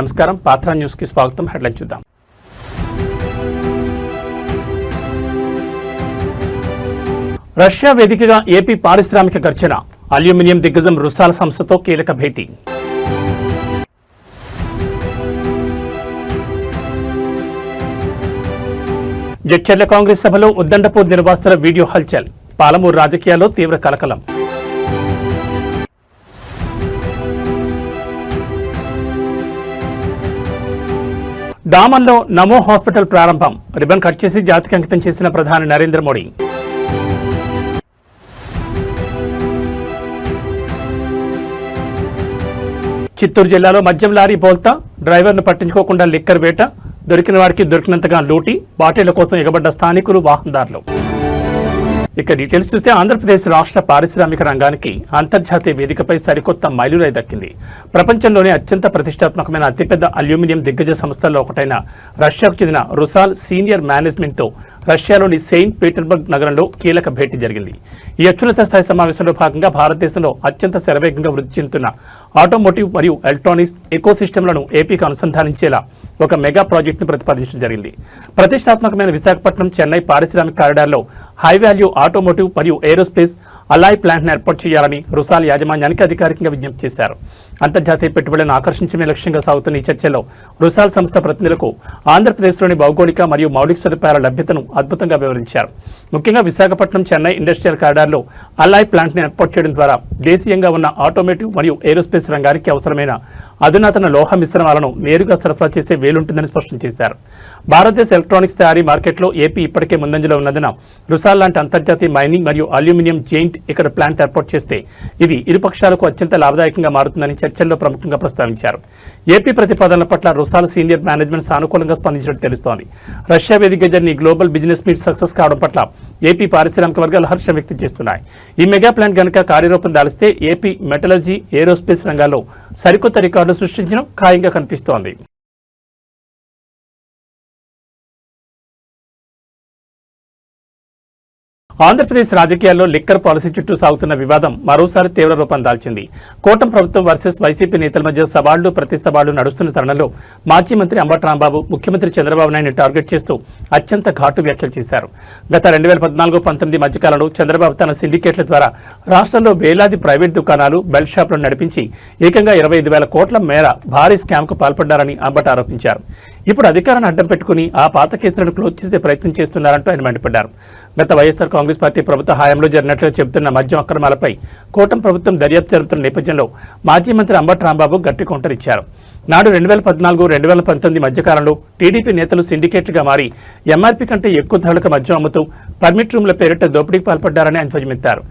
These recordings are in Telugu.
నమస్కారం, పాత్ర న్యూస్ కి స్వాగతం. హెడ్లైన్ చూద్దాం. రష్యా వేదికగా ఏపీ పారిశ్రామిక ఘర్షణ, అల్యూమినియం దిగ్గజం రుసాల్ సంస్థతో కీలక భేటీ. జడ్చర్ల కాంగ్రెస్ సభలో ఉద్దండపూర్ నిర్వాసితుల వీడియో హల్చల్, పాలమూరు రాజకీయాల్లో తీవ్ర కలకలం. డామన్లో నమో హాస్పిటల్ ప్రారంభం, రిబన్ కట్ చేసి జాతికి అంకితం చేసిన ప్రధాని నరేంద్ర మోడీ. చిత్తూరు జిల్లాలో మద్యం లారీ బోల్తా, డ్రైవర్ను పట్టించుకోకుండా లిక్కర్ వేట, దొరికిన వారికి దొరికినంతగా లూటీ, బాటిళ్ల కోసం ఎగబడ్డ స్థానికులు, వాహనదారులు. ఇక డీటెయిల్స్ చూస్తే ఆంధ్రప్రదేశ్ రాష్ట్ర పారిశ్రామిక రంగానికి అంతర్జాతీయ వేదికపై సరికొత్త మైలురాయి దక్కింది. ప్రపంచంలోనే అత్యంత ప్రతిష్టాత్మకమైన అతిపెద్ద అల్యూమినియం దిగ్గజ సంస్థల్లో ఒకటైన రష్యాకు చెందిన రుసాల్ సీనియర్ మేనేజ్మెంట్తో రష్యాలోని సెయింట్ పీటర్స్బర్గ్ నగరంలో కీలక భేటీ జరిగింది. ఈ అత్యున్నత స్థాయి సమావేశంలో భాగంగా భారతదేశంలో అత్యంత శరవేగంగా వృద్ధి చెందుతున్న ఆటోమోటివ్ మరియు ఎలక్ట్రానిక్స్ ఎకోసిస్టమ్లను ఏపీకి అనుసంధానించేలా ఒక మెగా ప్రాజెక్టును ప్రతిపాదించడం జరిగింది. ప్రతిష్టాత్మకమైన విశాఖపట్నం చెన్నై పారిశ్రామిక కారిడార్లో హై వాల్యూ ఆటోమోటివ్ మరియు ఏరోస్పేస్ అలాయ్ ప్లాంట్ను ఏర్పాటు చేయాలని రుసాల్ యాజమాన్యానికి అధికారికంగా విజ్ఞప్తి చేశారు. అంతర్జాతీయ పెట్టుబడులను ఆకర్షించడమే లక్ష్యంగా సాగుతున్న ఈ చర్చలో రుసాల్ సంస్థ ప్రతినిధులకు ఆంధ్రప్రదేశ్లోని భౌగోళిక మరియు మౌలిక సదుపాయాల లభ్యతను అద్భుతంగా వివరించారు. ముఖ్యంగా విశాఖపట్నం చెన్నై ఇండస్ట్రియల్ కారిడార్లో అలాయ్ ప్లాంట్ను ఏర్పాటు చేయడం ద్వారా దేశీయంగా ఉన్న ఆటోమోటివ్ మరియు ఏరోస్పేస్ రంగానికి అవసరమైన అధునాతన లోహ మిశ్రమాలను నేరుగా సరఫరా చేసే వేలుంటుందని స్పష్టం చేశారు. భారతదేశ ఎలక్ట్రానిక్స్ తయారీ మార్కెట్లో ఏపీ ఇప్పటికే ముందంజలో ఉన్నందున రుసాల్ లాంటి అంతర్జాతీయ మైనింగ్ మరియు అల్యూమినియం జెయింట్ ఇక్కడ ప్లాంట్ ఏర్పాటు చేస్తే ఇది ఇరు పక్షాలకు అత్యంత లాభదాయకంగా మారుతుందని చర్చల్లో ప్రముఖంగా ప్రస్తావించారు. ఏపీ ప్రతిపాదనల పట్ల రుసాల్ సీనియర్ మేనేజ్మెంట్ సానుకూలంగా స్పందించినట్టు తెలుస్తోంది. రష్యా వేదికగా జరిగిన ఈ గ్లోబల్ బిజినెస్ మీట్ సక్సెస్ కావడం పట్ల ఏపీ పారిశ్రామిక వర్గాలు హర్షం వ్యక్తం చేస్తున్నాయి. ఈ మెగా ప్లాంట్ గనుక కార్యరూపం దాలిస్తే ఏపీ మెటలర్జీ, ఏరోస్పేస్ రంగాల్లో సరికొత్త రికార్డులు సృష్టించడం ఖాయంగా కనిపిస్తోంది. ఆంధ్రప్రదేశ్ రాజకీయాల్లో లిక్కర్ పాలసీ చుట్టూ సాగుతున్న వివాదం మరోసారి తీవ్ర రూపం దాల్చింది. కూటమి ప్రభుత్వం వర్సెస్ వైసీపీ నేతల మధ్య సవాళ్లు ప్రతి సవాళ్లు నడుస్తున్న తరుణంలో మాజీ మంత్రి అంబటి రాంబాబు ముఖ్యమంత్రి చంద్రబాబు నాయుడిని టార్గెట్ చేస్తూ అత్యంత ఘాటు వ్యాఖ్యలు చేశారు. గత 2014-19 మధ్యకాలంలో చంద్రబాబు తన సిండికేట్ల ద్వారా రాష్ట్రంలో వేలాది ప్రైవేట్ దుకాణాలు, బెల్ట్ షాపులను నడిపించి ఏకంగా 25,000 కోట్ల మేర భారీ స్కామ్కు పాల్పడ్డారని అంబటి ఆరోపించారు. ఇప్పుడు అధికారాన్ని అడ్డం పెట్టుకుని ఆ పాత కేసులను క్లోజ్ చేసే ప్రయత్నం చేస్తున్నారంటూ ఆయన మండిపడ్డారు. గత వైఎస్ఆర్ కాంగ్రెస్ పార్టీ ప్రభుత్వ హయాంలో జరిగినట్లు చెబుతున్న మద్యం అక్రమాలపై కూటమి ప్రభుత్వం దర్యాప్తు జరుపుతున్న నేపథ్యంలో మాజీ మంత్రి అంబటి రాంబాబు గట్టి కౌంటర్ ఇచ్చారు. నాడు 2014-2019 మధ్యకాలంలో టీడీపీ నేతలు సిండికేట్లుగా మారి ఎంఆర్పీ కంటే ఎక్కువ ధరలకు మద్యం అమ్ముతూ పర్మిట్ రూమ్ల పేరిట దోపిడీకి పాల్పడ్డారని ఆయన ధ్వజమెత్తారు.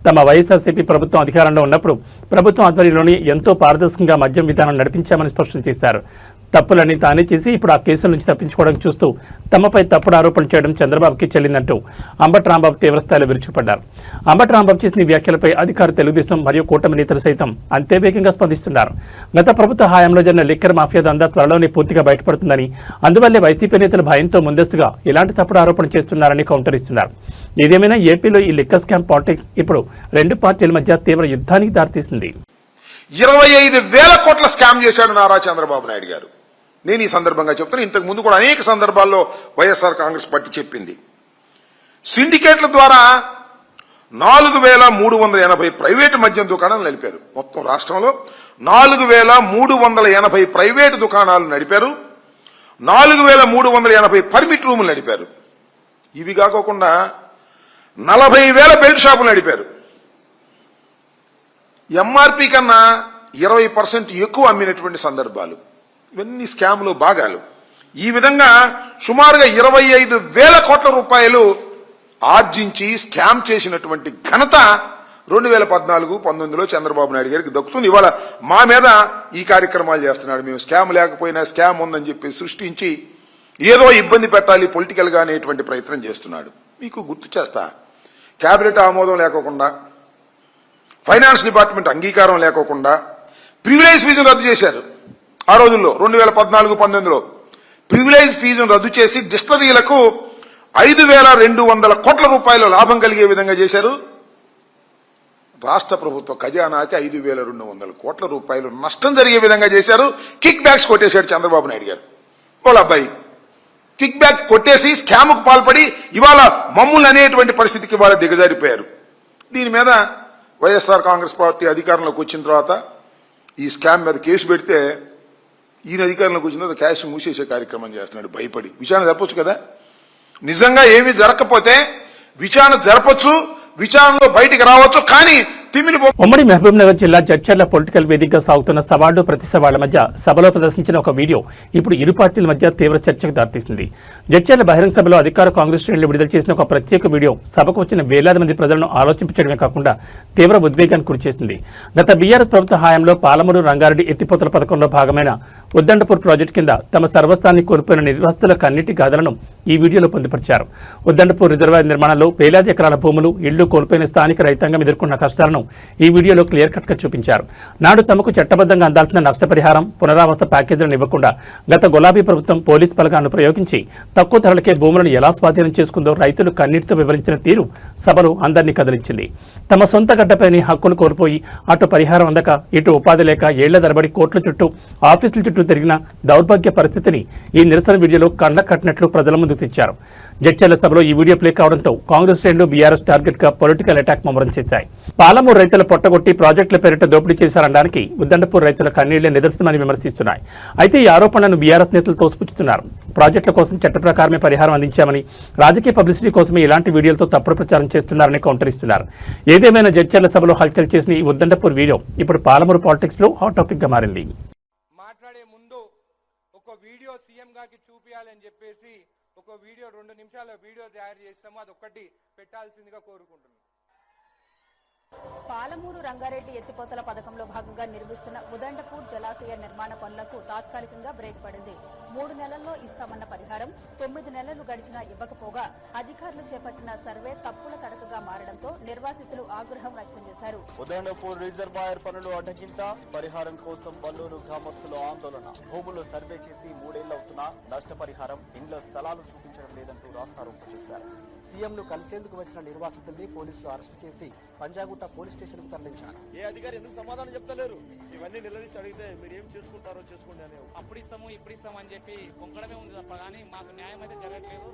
తమ వైఎస్ఆర్సీపీ ప్రభుత్వం అధికారంలో ఉన్నప్పుడు ప్రభుత్వం ఆధ్వర్యంలోని ఎంతో పారదర్శకంగా మద్యం విధానం నడిపించామని స్పష్టం చేశారు. తప్పులన్నీ తానే చేసి ఇప్పుడు ఆ కేసుల నుంచి తప్పించుకోవడం చూస్తూ తమపై తప్పుడు ఆరోపణలు చేయడం చంద్రబాబుకి చెల్లిందంటూ అంబటి రాంబాబు తీవ్రస్థాయిలో విరుచుకుపడ్డారు. అంబటి రాంబాబు చేసిన వ్యాఖ్యలపై అధికార తెలుగుదేశం మరియు కూటమి నేతలు సైతం అంతే వేగంగా స్పందిస్తున్నారు. గత ప్రభుత్వ హయాంలో జరిగిన లిక్కర్ మాఫియా దందా త్వరలోనే పూర్తిగా బయటపడుతుందని, అందువల్లే వైసీపీ నేతలు భయంతో ముందస్తుగా ఇలాంటి తప్పుడు ఆరోపణలు చేస్తున్నారని కౌంటర్ ఇస్తున్నారు. ఏదేమైనా ఏపీలో ఈ లిక్కర్ స్కామ్ పాలిటిక్స్ ఇప్పుడు రెండు పార్టీల మధ్య తీవ్ర యుద్ధానికి దారితీసింది. 25,000 కోట్ల స్కామ్ చేశాడు నారా చంద్రబాబు నాయుడు గారు. నేను ఈ సందర్భంగా చెప్తాను, ఇంతకు ముందు కూడా అనేక సందర్భాల్లో వైఎస్ఆర్ కాంగ్రెస్ పార్టీ చెప్పింది. సిండికేట్ల ద్వారా 4,380 ప్రైవేటు మద్యం దుకాణాలు నడిపారు. మొత్తం రాష్ట్రంలో 4,380 ప్రైవేటు దుకాణాలు నడిపారు. 4,380 పర్మిట్ రూములు నడిపారు. ఇవి కాకుండా 40,000 బెల్ట్ షాపులు నడిపారు. ఎంఆర్పీ కన్నా 20% ఎక్కువ అమ్మినటువంటి సందర్భాలు. ఇవన్నీ స్కామ్లు, భాగాలు. ఈ విధంగా సుమారుగా 25,000 కోట్ల రూపాయలు ఆర్జించి స్కామ్ చేసినటువంటి ఘనత 2014-19లో చంద్రబాబు నాయుడు గారికి దక్కుతుంది. ఇవాళ మా మీద ఈ కార్యక్రమాలు చేస్తున్నాడు. మేము స్కామ్ లేకపోయినా స్కామ్ ఉందని చెప్పి సృష్టించి ఏదో ఇబ్బంది పెట్టాలి పొలిటికల్ గా అనేటువంటి ప్రయత్నం చేస్తున్నాడు. మీకు గుర్తు చేస్తా, కేబినెట్ ఆమోదం లేకోకుండా, ఫైనాన్స్ డిపార్ట్మెంట్ అంగీకారం లేకోకుండా ప్రివిలేజ్ ఫీజును రద్దు చేశారు. ఆ రోజుల్లో 2014-19లో ప్రివిలేజ్ ఫీజును రద్దు చేసి డిస్టిలరీలకు 5,200 కోట్ల రూపాయల లాభం కలిగే విధంగా చేశారు. రాష్ట్ర ప్రభుత్వ ఖజానాకి 5,200 కోట్ల రూపాయలు నష్టం జరిగే విధంగా చేశారు. కిక్ బ్యాక్స్ కొట్టేశాడు చంద్రబాబు నాయుడు గారు. వాళ్ళ అబ్బాయి కిక్ బ్యాక్ కొట్టేసి స్కామ్కు పాల్పడి ఇవాళ మమ్ములు అనేటువంటి పరిస్థితికి ఇవాళ దిగజారిపోయారు. దీని మీద వైఎస్ఆర్ కాంగ్రెస్ పార్టీ అధికారంలోకి వచ్చిన తర్వాత ఈ స్కామ్ మీద కేసు పెడితే ఈయన అధికారంలోకి వచ్చిన తర్వాత క్యాష్ మూసేసే కార్యక్రమం చేస్తున్నాడు భయపడి. విచారణ జరపచ్చు కదా, నిజంగా ఏమీ జరగకపోతే విచారణ జరపచ్చు, విచారణలో బయటికి రావచ్చు. కానీ ఉమ్మడి మహబూబ్ నగర్ జిల్లా జడ్చర్ల పొలిటికల్ వేదికగా సాగుతున్న సవాళ్లు ప్రతి సవాళ్ల మధ్య సభలో ప్రదర్శించిన ఒక వీడియో ఇప్పుడు ఇరు పార్టీల మధ్య తీవ్ర చర్చకు దారితీసింది. జడ్చర్ల బహిరంగ సభలో అధికార కాంగ్రెస్ శ్రేణులు విడుదల చేసిన ఒక ప్రత్యేక వీడియో సభకు వచ్చిన వేలాది మంది ప్రజలను ఆలోచించడమే కాకుండా తీవ్ర ఉద్వేగానికి గురిచేసింది. గత బీఆర్ఎస్ ప్రభుత్వ హయాంలో పాలమూరు రంగారెడ్డి ఎత్తిపోతల పథకంలో భాగమైన ఉద్దండపూర్ ప్రాజెక్టు కింద తమ సర్వస్వాన్ని కోల్పోయిన నిర్వాసితుల కన్నీటి గాథలను ఈ వీడియోలో పొందుపరిచారు. ఉద్దండపూర్ రిజర్వాయర్ నిర్మాణంలో వేలాది ఎకరాల భూములు, ఇళ్లు కోల్పోయిన స్థానిక రైతాంగం ఎదుర్కొన్న కష్టాలను ఈ వీడియోలో క్లియర్ కట్ గా చూపించారు. నాడు తమకు చట్టబద్ధంగా అందాల్సిన నష్టపరిహారం, పునరావాస ప్యాకేజీలను ఇవ్వకుండా గత గులాబీ ప్రభుత్వం పోలీస్ బలగాలను ప్రయోగించి తక్కువ ధరలకే భూములను ఎలా స్వాధీనం చేసుకుందో రైతులు కన్నీటితో వివరించిన తీరు సభలో అందరినీ కదిలించింది. తమ సొంత గడ్డపైని హక్కులు కోల్పోయి అటు పరిహారం అందక ఇటు ఉపాధి లేక ఏళ్ల తరబడి కోట్ల చుట్టూ ఆఫీసుల చుట్టూ తిరిగిన దౌర్భాగ్య పరిస్థితిని ఈ నిరసన వీడియోలో కండ కట్టినట్లు ప్రజల ముందుకు తెచ్చారు. జడ్చర్ల సభలో ఈ వీడియో ప్లే కావడంతో కాంగ్రెస్ శ్రేణులు బీఆర్ఎస్ టార్గెట్ గా పొలిటికల్ అటాక్ ముమ్మరం చేశాయి. పాలమూరు రైతుల పొట్టగొట్టి ప్రాజెక్టుల పేరిట దోపిడీ చేశారనడానికి ఉద్దండపూర్ రైతుల కన్నీళ్లే నిదర్శనమని విమర్శిస్తున్నాయి. అయితే ఈ ఆరోపణలను బీఆర్ఎస్ నేతలు తోసిపుచ్చుతున్నారు. ప్రాజెక్టుల కోసం చట్ట ప్రకారమే పరిహారం అందించామని, రాజకీయ పబ్లిసిటీ కోసమే ఇలాంటి వీడియోలతో తప్పుడు ప్రచారం చేస్తున్నారని కౌంటర్ ఇస్తున్నారు. ఏదేమైనా జడ్చర్ల సభలో హల్చల్ చేసిన ఈ ఉద్దండపూర్ వీడియో ఇప్పుడు పాలమూరు పాలిటిక్స్ లో హాట్ టాపిక్ గా మారింది. మాట్లాడే ముందు ఒక వీడియో సీఎం గారికి చూపించాలని చెప్పేసి ఒక వీడియో 2 నిమిషాల వీడియో తయారు చేస్తాము, అదొక్కటి పెట్టాల్సిందిగా కోరుకుంటున్నాను. పాలమూరు రంగారెడ్డి ఎత్తిపోతల పథకంలో భాగంగా నిర్మిస్తున్న ఉదండపూర్ జలాశయ నిర్మాణ పనులకు తాత్కాలికంగా బ్రేక్ పడింది. 3 నెలల్లో ఇస్తామన్న పరిహారం 9 నెలలు గడిచినా ఇవ్వకపోగా అధికారులు చేపట్టిన సర్వే తప్పుల తడకగా మారడంతో నిర్వాసితులు ఆగ్రహం వ్యక్తం చేశారు. ఉదండపూర్ రిజర్వాయర్ పనులు అడ్డగింత, పరిహారం కోసం వల్లూరు గ్రామస్తులు ఆందోళన. భూములు సర్వే చేసి 3 ఏళ్లవుతున్నా నష్టపరిహారం, ఇండ్ల స్థలాలు చూపించడం లేదంటూ రాస్తారోకో చేశారు. సీఎంను కలిసేందుకు వచ్చిన నిర్వాసితుల్ని పోలీసులు అరెస్టు చేసి పంజాగుట్ట పోలీస్ స్టేషన్ కు తరలించారు. ఏ అధికారి ఎందుకు సమాధానం చెప్తలేరు? ఇవన్నీ నిలదీసి అడిగితే మీరు ఏం చేసుకుంటారో చేసుకోండి అని. అప్పుడు ఇస్తాము ఇప్పుడు ఇస్తాము అని చెప్పి పొంగడమే ఉంది తప్ప కానీ మాకు న్యాయం అయితే జరగట్లేదు.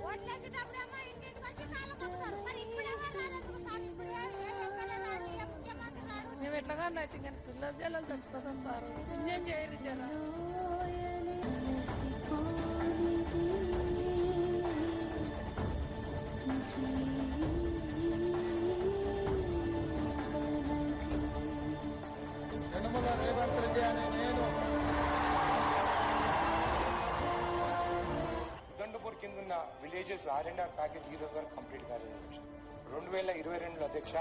మేము ఎట్లాగా అయితే కానీ పిల్లల జలాలు చచ్చిపోతాం సార్, ఇంజన్ చేయరు జనం. ఉదండపూర్ కింద ఉన్న విలేజెస్ R&R ప్యాకేజ్ ఈ రోజు వరకు కంప్లీట్ కాలేదు. 2022 అధ్యక్ష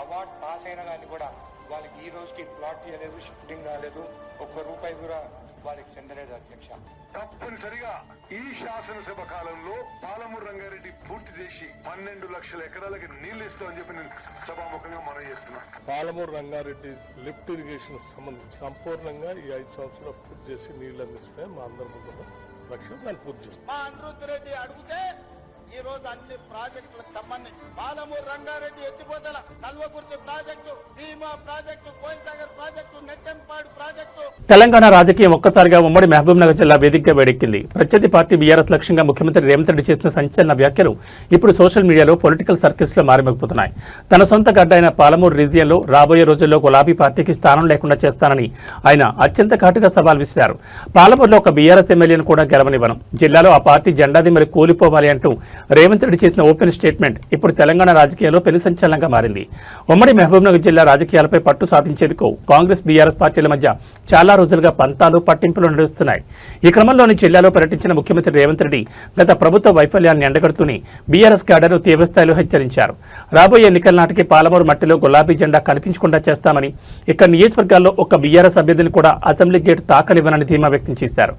అవార్డ్ పాస్ అయినా కానీ కూడా వాళ్ళకి ఈ రోజుకి ప్లాట్ చేయలేదు, షిఫ్టింగ్ కాలేదు, ₹1 కూడా వాళ్ళకి చెందలేదు అధ్యక్ష. తప్పనిసరిగా ఈ శాసనసభ కాలంలో పాలమూరు రంగారెడ్డి పూర్తి చేసి 12 లక్షల ఎకరాలకి నీళ్లు ఇస్తామని చెప్పి నేను సభాముఖంగా మనం చేస్తున్నా. పాలమూరు రంగారెడ్డి లిఫ్ట్ ఇరిగేషన్ సంపూర్ణంగా ఈ 5 సంవత్సరాలు పూర్తి చేసి నీళ్లు అందిస్తున్నాయి. మా అందరి ముందు లక్ష్యం దాన్ని పూర్తి చేస్తాం. మా అనిరుద్ధ్ రెడ్డి అడిగితే ఈ రోజు అన్ని ప్రాజెక్టులకు సంబంధించి పాలమూరు రంగారెడ్డి ఎత్తిపోతల, Kalwakurthy project, Bhima project, Koilsagar project, Nettempadu project. Telangana రాజకీయం ఒక్కసారిగా ఉమ్మడి మహబూబ్ నగర్ జిల్లా వేదికగా వేడెక్కింది. ప్రత్యర్థి పార్టీ బీఆర్ఎస్ లక్ష్యంగా ముఖ్యమంత్రి రేవంత్ రెడ్డి చేసిన సంచలన వ్యాఖ్యలు ఇప్పుడు సోషల్ మీడియాలో పొలిటికల్ సర్కిల్స్ లో మారిమోగిపోతున్నాయి. తన సొంత గడ్డ అయిన పాలమూరు రీజియన్లో రాబోయే రోజుల్లో గులాబీ పార్టీకి స్థానం లేకుండా చేస్తానని ఆయన అత్యంత ఘాటుగా సవాల్ విసిరారు. పాలమూరులో ఒక బీఆర్ఎస్ ఎమ్మెల్యేను కూడా గెలవనివ్వను, జిల్లాలో ఆ పార్టీ జెండాది మరి కూలిపోవాలి అంటూ రేవంత్ రెడ్డి చేసిన ఓపెన్ స్టేట్మెంట్ ఇప్పుడు తెలంగాణ రాజకీయాల్లో పెను సంచలనంగా మారింది. ఉమ్మడి మహబూబ్నగర్ జిల్లా రాజకీయాలపై పట్టు సాధించేందుకు కాంగ్రెస్ బీఆర్ఎస్ పార్టీల మధ్య చాలా రోజులుగా పంతాలు పట్టింపులు నడుస్తున్నాయి. ఈ క్రమంలోని జిల్లాలో పర్యటించిన ముఖ్యమంత్రి రేవంత్ రెడ్డి గత ప్రభుత్వ వైఫల్యాన్ని ఎండగడుతూనే బీఆర్ఎస్ క్యాడర్ను తీవ్రస్థాయిలో హెచ్చరించారు. రాబోయే ఎన్నికల నాటికి పాలమూరు మట్టిలో గులాబీ జెండా కనిపించకుండా చేస్తామని, ఇక్కడ నియోజకవర్గాల్లో ఒక్క బీఆర్ఎస్ అభ్యర్థిని కూడా అసెంబ్లీ గేట్ తాకనివ్వనని ధీమా వ్యక్తం చేశారు.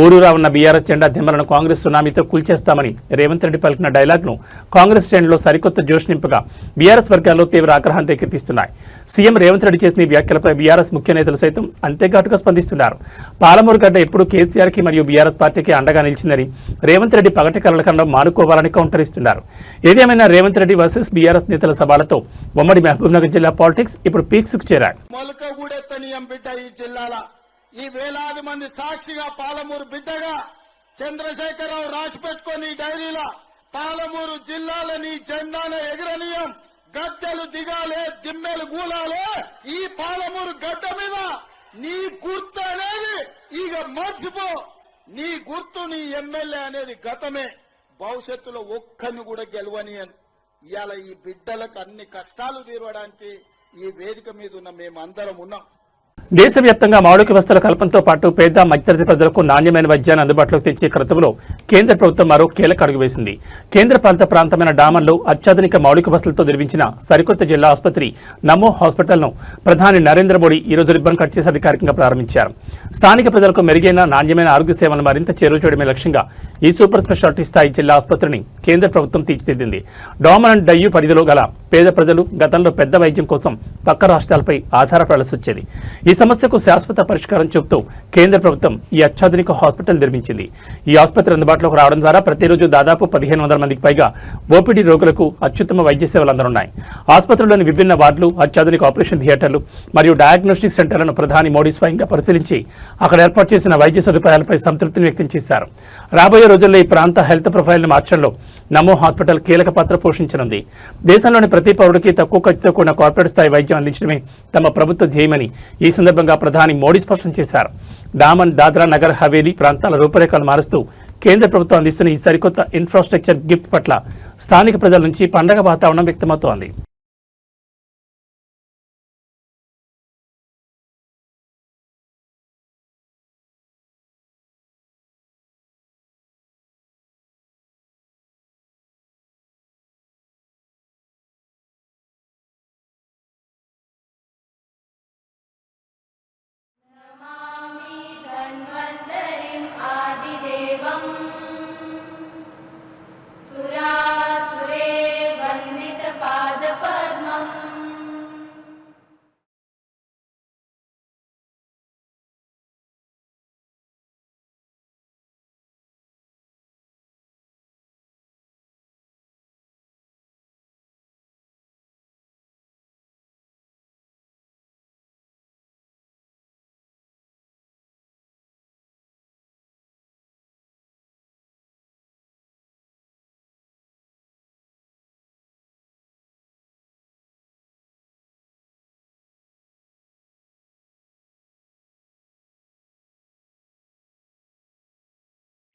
ఊరూరా ఉన్న బీఆర్ఎస్ జెండా దిమ్మలను కాంగ్రెస్ సునామీతో కూల్చేస్తామని రేవంత్ రెడ్డి పలికిన డైలాగ్ను కాంగ్రెస్ శ్రేణుల్లో సరికొత్త జోష్ నింపగా బీఆర్ఎస్ వర్గాల్లో తీవ్ర ఆగ్రహాన్ని రేకెత్తిస్తున్నాయి. సీఎం రేవంత్ రెడ్డి చేసిన ఈ వ్యాఖ్యలపై బీఆర్ఎస్ ముఖ్య నేతలు సైతం అంతేఘాటుగా స్పందిస్తున్నారు. పాలమూరు గడ్డ ఎప్పుడు కేసీఆర్కి మరియు బీఆర్ఎస్ పార్టీకి అండగా నిలిచిందని రేవంత్ రెడ్డి పగటి కలల కన్నా మానుకోవాలని కౌంటర్ ఇస్తున్నారు. ఏదేమైనా రేవంత్ రెడ్డి వర్సెస్ బీఆర్ఎస్ నేతల సభలతో ఉమ్మడి మహబూబ్నగర్ జిల్లా పాలిటిక్స్ ఇప్పుడు పీక్స్ కు చేరాయి. ఈ వేలాది మంది సాక్షిగా పాలమూరు బిడ్డగా చంద్రశేఖరరావు రాసి పెట్టుకొని డైరీలో పాలమూరు జిల్లాలని జెండాను ఎగరనీయం, గద్దెలు దిగాలే, దిమ్మెలు గూలాలే, ఈ పాలమూరు గడ్డ మీద నీ గుర్తు అనేది ఇక మర్చిపో, నీ గుర్తు నీ ఎమ్మెల్యే అనేది గతమే, భవిష్యత్తులో ఒక్కరిని కూడా గెలవని అని. ఇవాళ ఈ బిడ్డలకు అన్ని కష్టాలు తీరవడానికి ఈ వేదిక మీద ఉన్న మేమందరం ఉన్నాం. దేశవ్యాప్తంగా మౌలిక వసతుల కల్పనతో పాటు పేద మధ్యతరగతి ప్రజలకు నాణ్యమైన వైద్యాన్ని అందుబాటులోకి తెచ్చే క్రతువులో కేంద్ర ప్రభుత్వం మరో కీలక అడుగు వేసింది. కేంద్ర పాలిత ప్రాంతమైన డామన్లో అత్యాధునిక మౌలిక వసతులతో నిర్మించిన సరికొత్త జిల్లా ఆసుపత్రి నమో హాస్పిటల్ను ప్రధాని నరేంద్ర మోడీ ఈ రోజు రిబ్బన్ కట్ చేసి అధికారికంగా ప్రారంభించారు. స్థానిక ప్రజలకు మెరుగైన నాణ్యమైన ఆరోగ్య సేవలను మరింత చేరువ చేయడమే లక్ష్యంగా ఈ సూపర్ స్పెషాలిటీ స్థాయి జిల్లా ఆసుపత్రిని కేంద్ర ప్రభుత్వం తీర్చిదిద్దింది. డామన్ అండ్ డయ్యూ పరిధిలో గల పేద ప్రజలు గతంలో పెద్ద వైద్యం కోసం పక్క రాష్ట్రాలపై ఆధారపడాల్సి వచ్చేది. ఈ సమస్యకు శాశ్వత పరిష్కారం చూపుతూ కేంద్ర ప్రభుత్వం ఈ అత్యాధునిక హాస్పిటల్ నిర్మించింది. ఈ ఆసుపత్రి అందుబాటులోకి రావడం ద్వారా ప్రతిరోజు దాదాపు 1500 మందికి పైగా ఓపీడీ రోగులకు అత్యుత్తమ వైద్య సేవలు అందనున్నాయి. ఆసుపత్రిలోని విభిన్న వార్డులు, అత్యాధునిక ఆపరేషన్ థియేటర్లు మరియు డయాగ్నోస్టిక్ సెంటర్లను ప్రధాని మోడీ స్వయంగా పరిశీలించి అక్కడ ఏర్పాటు చేసిన వైద్య సదుపాయాలపై సంతృప్తిని వ్యక్తం చేశారు. రాబోయే రోజుల్లో ఈ ప్రాంత హెల్త్ ప్రొఫైల్ను మార్చడంలో నమో హాస్పిటల్ కీలక పాత్ర పోషించనుంది. దేశంలోని ప్రతి పౌరుడికి తక్కువ ఖర్చుతో కూడిన కార్పొరేట్ స్థాయి వైద్యం అందించడమే తమ ప్రభుత్వ ధ్యేయమని ఈ సందర్భంగా ప్రధాని మోడీ స్పష్టం చేశారు. డామన్, దాద్రా నగర్ హవేలీ ప్రాంతాల రూపురేఖలు మారుస్తూ కేంద్ర ప్రభుత్వం అందిస్తున్న ఈ సరికొత్త ఇన్ఫ్రాస్ట్రక్చర్ గిఫ్ట్ పట్ల స్థానిక ప్రజల నుంచి పండగ వాతావరణం వ్యక్తమవుతోంది.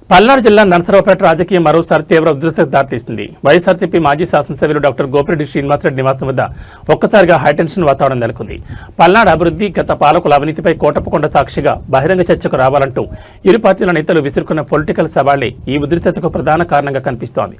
పల్నాడు జిల్లా నరసరావుపేట రాజకీయం మరోసారి తీవ్ర ఉద్రిక్తతకు దారితీస్తుంది. వైఎస్ఆర్సీపీ మాజీ శాసనసభ్యులు డాక్టర్ గోపిరెడ్డి శ్రీనివాసరెడ్డి నివాసం వద్ద ఒక్కసారిగా హైటెన్షన్ వాతావరణం నెలకొంది. పల్నాడు అభివృద్ధి, గత పాలకుల అవినీతిపై కోటప్పకొండ సాక్షిగా బహిరంగ చర్చకు రావాలంటూ ఇరు పార్టీల నేతలు విసురుకున్న పొలిటికల్ సవాళ్లే ఈ ఉద్రిక్తతకు ప్రధాన కారణంగా కనిపిస్తోంది.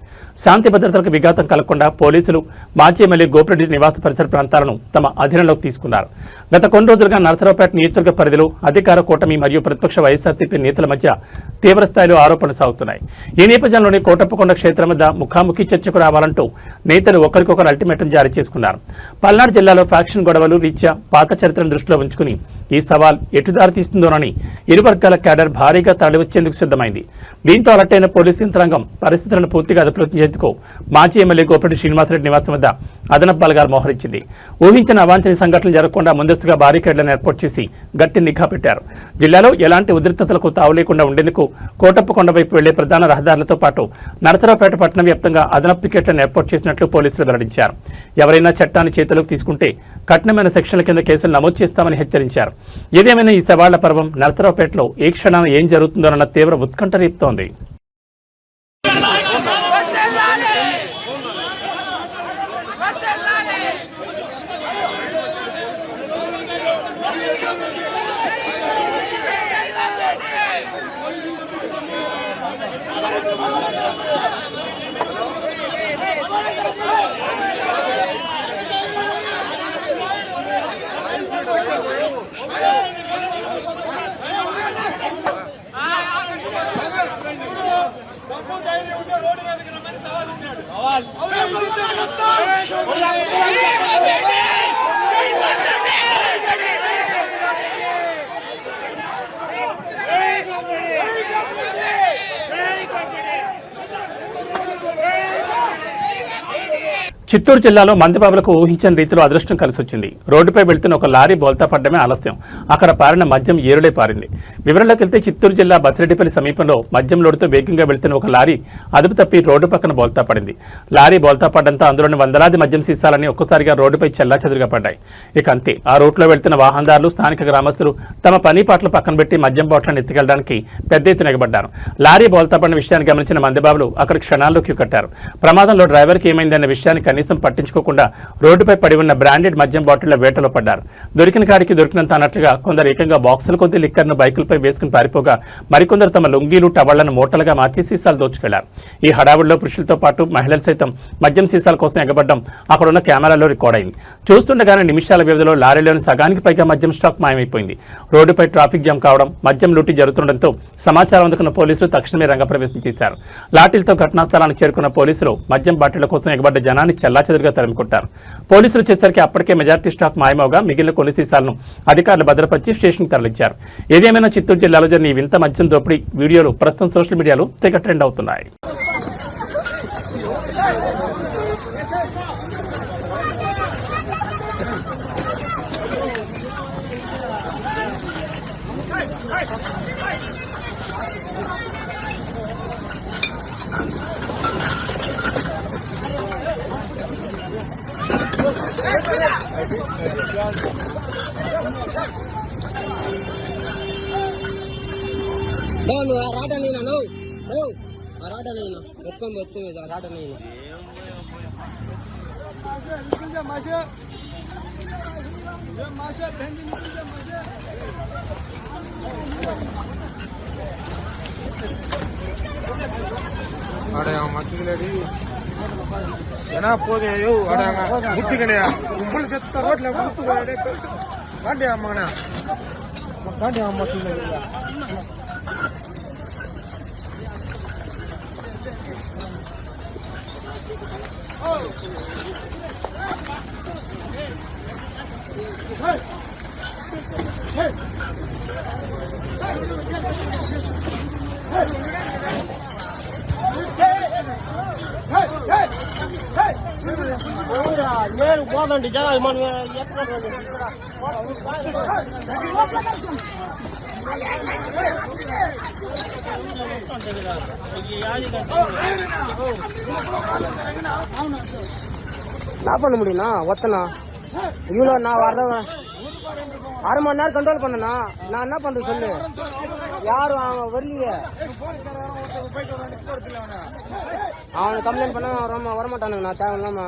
శాంతి భద్రతలకు విఘాతం కలగకుండా పోలీసులు మాజీ ఎమ్మెల్యే గోపిరెడ్డి నివాస పరిసర ప్రాంతాలను తమ అధీనంలోకి తీసుకున్నారు. గత కొన్ని రోజులుగా నరసరావుపేట నియోజకవర్గ పరిధిలో అధికార కూటమి మరియు ప్రతిపక్ష వైఎస్ఆర్సీపీ నేతల మధ్య తీవ్రస్థాయిలో ఆరోపణలు సాగుతున్నాయి. ఈ నేపథ్యంలోనే కోటప్పకొండ క్షేత్రం వద్ద ముఖాముఖి చర్చకు రావాలంటూ నేతలు ఒకరికొకరు అల్టిమేటం జారీ చేసుకున్నారు. పల్నాడు జిల్లాలో ఫ్యాక్షన్ గొడవలు రీత్యా పాత చరిత్రను దృష్టిలో ఉంచుకుని ఈ సవాల్ ఎటుదారి తీస్తుందోనని ఇరు వర్గాల క్యాడర్ భారీగా తరలివచ్చేందుకు సిద్ధమైంది. దీంతో అలర్టైన పోలీసు యంత్రాంగం పరిస్థితులను పూర్తిగా అదుపులోకి తెచ్చేందుకు మాజీ ఎమ్మెల్యే గోపిరెడ్డి శ్రీనివాసరెడ్డి నివాసం వద్ద అదనపు బలగాలు మోహరించింది. ఊహించిన అవాంఛనీయ సంఘటనలు జరగకుండా ముందస్తుగా బారికేడ్లను ఏర్పాటు చేసి గట్టి నిఘా పెట్టారు. జిల్లాలో ఎలాంటి ఉద్రిక్తతలకు తావు లేకుండా ఉండేందుకు కోటప్పకొండ వైపు వెళ్లే ప్రధాన రహదారులతో పాటు నరసరావుపేట పట్టణం వ్యాప్తంగా అదనపు పికెట్లను ఏర్పాటు చేసినట్లు పోలీసులు వెల్లడించారు. ఎవరైనా చట్టాన్ని చేతిలోకి తీసుకుంటే కఠినమైన సెక్షన్ల కింద కేసులు నమోదు చేస్తామని హెచ్చరించారు. ఏదేమైనా ఈ సవాళ్ల పర్వం నరసరావుపేటలో ఏ క్షణాన ఏం జరుగుతుందోనన్న తీవ్ర ఉత్కంఠ రేపుతోంది. చిత్తూరు జిల్లాలో మందిబాబులకు ఊహించని రీతిలో అదృష్టం కలిసొచ్చింది. రోడ్డుపై వెళ్తున్న ఒక లారీ బోల్తా పడ్డమే ఆలస్యం. అక్కడ పారిన మద్యం ఏరులే పారింది. వివరాల్లోకి వెళ్తే చిత్తూరు జిల్లా బసిరెడ్డిపల్లి సమీపంలో మద్యం లోడుతో వేగంగా వెళ్తున్న ఒక లారీ అదుపు తప్పి రోడ్డు పక్కన బోల్తా పడింది. లారీ బోల్తా పడ్డంతో అందులోని వందలాది మద్యం సీసాలని ఒక్కసారిగా రోడ్డుపై చెల్లాచెదురుగా పడ్డాయి. ఇక అంతే, ఆ రూట్లో వెళ్తున్న వాహనదారులు, స్థానిక గ్రామస్తులు తమ పని పాటలు పక్కన పెట్టి మద్యం బాట్లను ఎత్తుకెళ్లడానికి పెద్ద ఎత్తున ఎగబడ్డారు. లారీ బోల్తా పడిన విషయాన్ని గమనించిన మందిబాబులు అక్కడ క్షణాల్లో క్యూ కట్టారు. ప్రమాదంలో డ్రైవర్కి ఏమైందన్న విషయాన్ని కనీసం పట్టించుకోకుండా రోడ్డుపై పడి ఉన్న బ్రాండెడ్ మద్యం బాటిళ్ల వేటలో పడ్డారు. దొరికిన కాడికి దొరికినంత అన్నట్లుగా కొందరు ఏకంగా బాక్సుల కొద్ది లిక్కర్ను బైకులపై వేసుకుని పారిపోగా, మరికొందరు తమ లుంగీలు, టవళ్లను మూటలుగా మార్చి సీసాలు దోచుకెళ్లారు. ఈ హడావుడిలో పురుషులతో పాటు మహిళలు సైతం మద్యం సీసాల కోసం ఎగబడ్డం అక్కడున్న కెమెరాలో రికార్డ్ అయింది. చూస్తుండగానే నిమిషాల వ్యవధిలో లారీలోని సగానికి పైగా మద్యం స్టాక్ మాయమైపోయింది. రోడ్డుపై ట్రాఫిక్ జామ్ కావడం, మద్యం లూటీ జరుగుతుండటంతో సమాచారం అందుకున్న పోలీసులు తక్షణమే రంగప్రవేశం చేశారు. లాఠీలతో ఘటనా స్థలానికి చేరుకున్న పోలీసులు మద్యం బాటిళ్ల కోసం ఎగబడ్డ జనాన్ని చెల్లాచెదురుగా తరిమికొట్టారు. పోలీసులు వచ్చేసరికి అప్పటికే మెజార్టీ స్టాక్ మాయమవగా మిగిలిన కొన్ని సీసాలను అధికారులు భద్రపరిచి స్టేషన్కి తరలించారు. ఏదేమైనా చిత్తూరు జిల్లాలో జరిగిన ఈ వింత మద్యం దోపిడీ వీడియోలు ప్రస్తుతం సోషల్ మీడియాలో తెగ ట్రెండ్ అవుతున్నాయి. పోదండి జనాలు మనం பண்ண முடியும்ண்ணா ஒத்தனா இவ்வளோ நான் வரத 6 மணி நேரம் கண்ட்ரோல் பண்ணனா நான் என்ன பண்றது சொல்லு யாரும் அவன் வரலையே அவனை கம்ப்ளைண்ட் பண்ண வரமாட்டானுங்க நான் தேவையில்லாம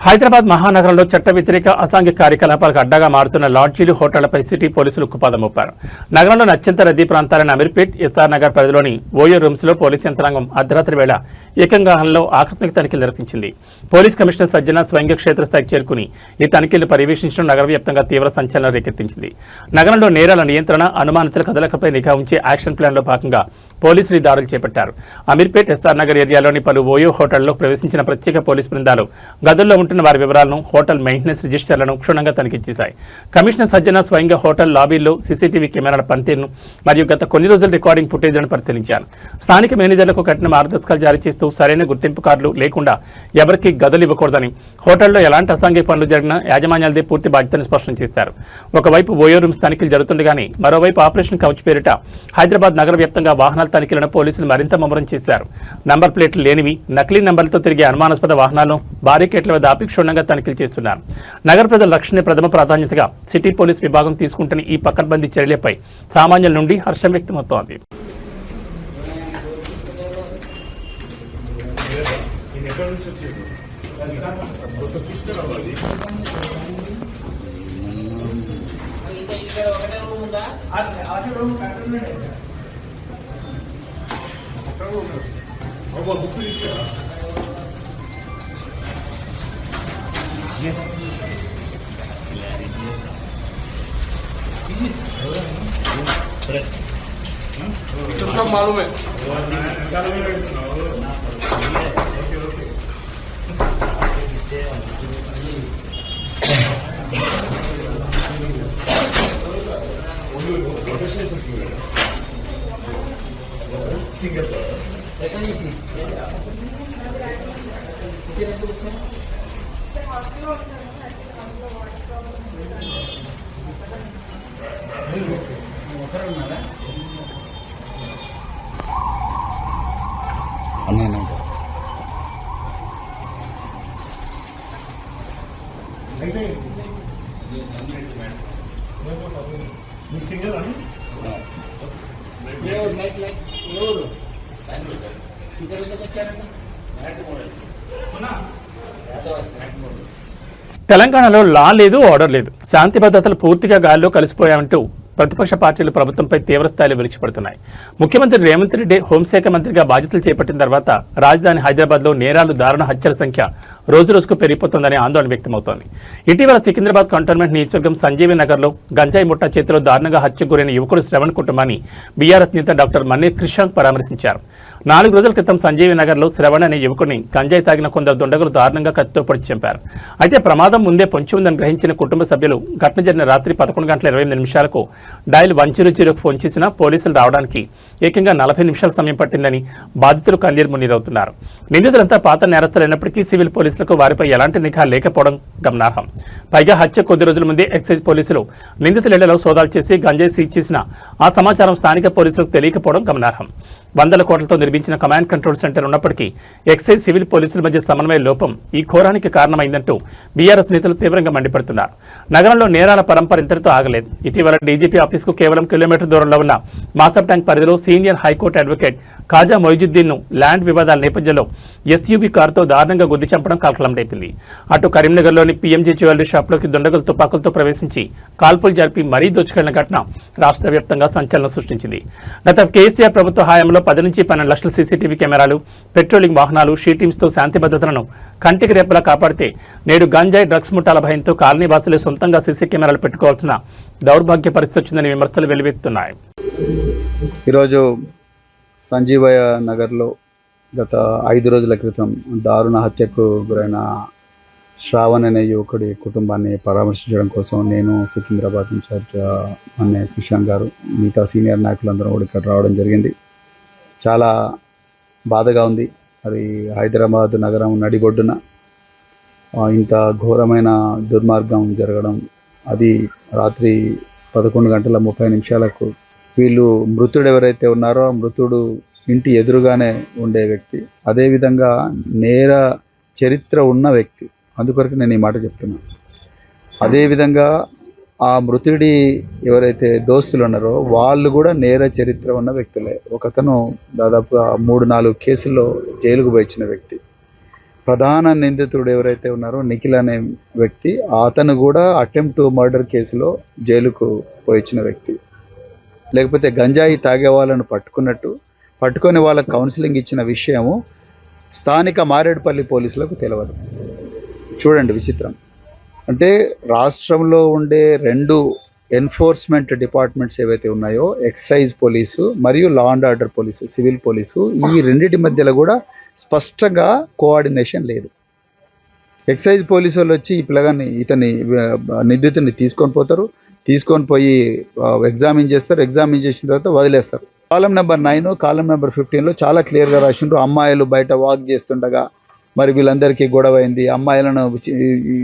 హైదరాబాద్ మహానగరంలో చట్ట వ్యతిరేక అసాంఘిక కార్యకలాపాలకు అడ్డాగా మారుతున్న లాడ్జీలు, హోటళ్లపై సిటీ పోలీసులు ఉక్కుపాదం మోపారు. నగరంలోని అత్యంత రద్దీ ప్రాంతాలైన అమీర్పేట్, ఎస్ఆర్ నగర్ పరిధిలోని ఓయో రూమ్స్ లో పోలీసు యంత్రాంగం అర్ధరాత్రి వేళ ఏకంగాహంలో ఆకస్మిక తనిఖీలు నిర్వహించింది. పోలీస్ కమిషనర్ సజ్జన స్వయంగా క్షేత్రస్థాయికి చేరుకుని ఈ తనిఖీలు పర్యవేక్షించడం నగర వ్యాప్తంగా తీవ్ర సంచలనం రేకెత్తించింది. నగరంలో నేరాల నియంత్రణ, అనుమానితుల కదలికపై నిఘా ఉంచే యాక్షన్ ప్లాన్ లో భాగంగా పోలీసులు ఈ దాడులు చేపట్టారు. అమీర్పేట్, ఎస్ఆర్ నగర్ ఏరియాలోని పలు ఓయో హోటళ్లలో ప్రవేశించిన ప్రత్యేక పోలీసు బృందాలు గదుల్లో ఉంటున్న వారి వివరాలను, హోటల్ మెయింటెనెన్స్ రిజిస్టర్లను క్షుణ్ణంగా తనిఖీ చేశాయి. కమిషనర్ సజ్జన స్వయంగా హోటల్ లాబీల్లో సీసీటీవీ కెమెరాల పనితీరును మరియు గత కొన్ని రోజుల రికార్డింగ్ ఫుటేజ్లను పరిశీలించారు. స్థానిక మేనేజర్లకు కఠిన మార్గదర్శకాలు జారీ చేస్తూ సరైన గుర్తింపు కార్డులు లేకుండా ఎవరికీ గదులు ఇవ్వకూడదని, హోటల్లో ఎలాంటి అసాంఘిక పనులు జరిగినా యాజమాన్యాలదే పూర్తి బాధ్యతను స్పష్టం చేశారు. ఒకవైపు ఓయో రూమ్స్ తనిఖీలు జరుగుతుండగానే మరోవైపు ఆపరేషన్ కవచ్ పేరిట హైదరాబాద్ నగర వ్యాప్తంగా వాహనాల తనిఖీలను పోలీసులు మరింత ముమ్మరం చేశారు. నంబర్ ప్లేట్లు లేనివి, నకిలీ నంబర్లతో తిరిగే అనుమానాస్పద వాహనాలను బారికేట్ల వద్ద ఆపి క్షుణ్ణంగా తనిఖీలు చేస్తున్నారు. నగర ప్రజల రక్షణ ప్రథమ ప్రాధాన్యతగా సిటీ పోలీస్ విభాగం తీసుకుంటున్న ఈ పకడ్బందీ చర్యలపై సామాన్యుల నుండి హర్షం వ్యక్తమవుతోంది. मालूम है తెలంగాణలో లా లేదు, ఆర్డర్ లేదు, శాంతి భద్రతలు పూర్తిగా గాల్లో కలిసిపోయామంటూ ప్రతిపక్ష పార్టీలు ప్రభుత్వంపై తీవ్రస్థాయిలో విరుచుపడుతున్నాయి. ముఖ్యమంత్రి రేవంత్ రెడ్డి హోంశాఖ మంత్రిగా బాధ్యతలు చేపట్టిన తర్వాత రాజధాని హైదరాబాద్లో నేరాలు, దారుణ హత్యల సంఖ్య రోజురోజుకు పెరిగిపోతుందని ఆందోళన వ్యక్తమవుతోంది. ఇటీవల సికింద్రాబాద్ కంటోన్మెంట్ నియోజకవర్గం సంజీవి నగర్లో గంజాయి ముఠా చేతిలో దారుణంగా హత్యకు గురైన యువకుడు శ్రవణ్ కుటుంబాన్ని బీఆర్ఎస్ నేత డాక్టర్ మన్నీర్ కృష్ణాంక్ పరామర్శించారు. 4 రోజుల క్రితం సంజీవి నగర్లో శ్రవణ్ అనే యువకుడిని గంజాయి తాగిన కొందరు దుండగులు దారుణంగా కత్తితో పొడిచి చంపారు. అయితే ప్రమాదం ముందే పొంచి ఉందని గ్రహించిన కుటుంబ సభ్యులు ఘటన జరిగిన రాత్రి 11:28 డయల్ 100కు ఫోన్ చేసినా పోలీసులు రావడానికి ఏకంగా 40 నిమిషాల సమయం పట్టిందని బాధితులు కన్నీరు మున్నీరవుతున్నారు. నిందితులంతా పాత నేరస్తులైనప్పటికీ సివిల్ పోలీసులకు వారిపై ఎలాంటి నిఘా లేకపోవడం గమనార్హం. పైగా హత్య కొద్ది రోజుల ముందే ఎక్సైజ్ పోలీసులు నిందితుల ఇళ్లలో సోదాలు చేసి గంజాయి సీజ్ చేసిన ఆ సమాచారం స్థానిక పోలీసులకు తెలియకపోవడం గమనార్హం. 100 కోట్లతో నిర్మించిన కమాండ్ కంట్రోల్ సెంటర్ ఉన్నప్పటికీ ఎక్సైజ్, సివిల్ పోలీసుల మధ్య సమన్వయ లోపం ఈ ఘోరానికి కారణమైందంటూ బీఆర్ఎస్ నేతలు తీవ్రంగా మండిపడుతున్నారు. నగరంలో నేరాల పరంపర ఇంతటితో ఆగలేదు. ఇటీవల డీజీపీ ఆఫీసుకు కేవలం కిలోమీటర్ దూరంలో ఉన్న మాసబ్ ట్యాంక్ పరిధిలో సీనియర్ హైకోర్టు అడ్వకేట్ ఖాజా మొయిజుద్దీన్ను ల్యాండ్ వివాదాల నేపథ్యంలో ఎస్యూవీ కారుతో దారుణంగా గుద్ది చంపడం కలకలం రేపింది. అటు కరీంనగర్లోని పీఎంజీ జ్యువెలరీ షాప్లోకి దుండగులు తుపాకులతో ప్రవేశించి కాల్పులు జరిపి మరీ దోచుకెళ్లిన ఘటన రాష్ట్ర వ్యాప్తంగా సంచలనం సృష్టించింది. గత కేసీఆర్ ప్రభుత్వ హయాంలో 10 నుంచి 12 లక్షల సీసీటీవీ కెమెరాలు, పెట్రోలింగ్ వాహనాలు, షీ టీమ్స్తో శాంతి భద్రతలను కంటికి రేపలా కాపాడితే నేడు గంజాయి, డ్రగ్స్ ముఠాల భయంతో కాలనీ వాసులే సొంతంగా సీసీ కెమెరాలు పెట్టుకోవాల్సిన దౌర్భాగ్య పరిస్థితి వచ్చిందని విమర్శలు వెలువెత్తుతున్నాయి. ఈరోజు సంజీవయ్య నగర్లో గత 5 రోజుల క్రితం దారుణ హత్యకు గురైన శ్రావణ్ అనే యువకుడి కుటుంబాన్ని పరామర్శించడం కోసం నేను, సికింద్రాబాద్ ఇన్ఛార్జ్ అనే కిషన్ గారు, మిగతా సీనియర్ నాయకులందరూ కూడా ఇక్కడ రావడం జరిగింది. చాలా బాధగా ఉంది. మరి హైదరాబాద్ నగరం నడిబొడ్డున ఇంత ఘోరమైన దుర్మార్గం జరగడం, అది రాత్రి 11:30 వీళ్ళు మృతుడు ఎవరైతే ఉన్నారో మృతుడు ఇంటి ఎదురుగానే ఉండే వ్యక్తి, అదేవిధంగా నేర చరిత్ర ఉన్న వ్యక్తి, అందుకొరకు నేను ఈ మాట చెప్తున్నాను. అదేవిధంగా ఆ మృతుడి ఎవరైతే దోస్తులు ఉన్నారో వాళ్ళు కూడా నేర చరిత్ర ఉన్న వ్యక్తులే. ఒకతను దాదాపుగా 3-4 కేసుల్లో జైలుకు పోయించిన వ్యక్తి. ప్రధాన నిందితుడు ఎవరైతే ఉన్నారో నిఖిల్ అనే వ్యక్తి, అతను కూడా అటెంప్ట్ మర్డర్ కేసులో జైలుకు పోయించిన వ్యక్తి. లేకపోతే గంజాయి తాగే వాళ్ళను పట్టుకొని వాళ్ళకు కౌన్సిలింగ్ ఇచ్చిన విషయము స్థానిక మారేడుపల్లి పోలీసులకు తెలియదు. చూడండి విచిత్రం. అంటే రాష్ట్రంలో ఉండే 2 ఎన్ఫోర్స్మెంట్ డిపార్ట్మెంట్స్ ఏవైతే ఉన్నాయో, ఎక్సైజ్ పోలీసు మరియు law and order police, civil police, ఈ రెండింటి మధ్యలో కూడా స్పష్టంగా కోఆర్డినేషన్ లేదు. ఎక్సైజ్ పోలీసు వాళ్ళు వచ్చి ఈ ఇతని నిందితుడిని తీసుకొని పోయి ఎగ్జామిన్ చేస్తారు. ఎగ్జామిన్ చేసిన తర్వాత వదిలేస్తారు. కాలం నెంబర్ 9, కాలం నెంబర్ 15లో చాలా క్లియర్గా రాసిండ్రు. అమ్మాయిలు బయట వాక్ చేస్తుండగా మరి వీళ్ళందరికీ గొడవ అయింది, అమ్మాయిలను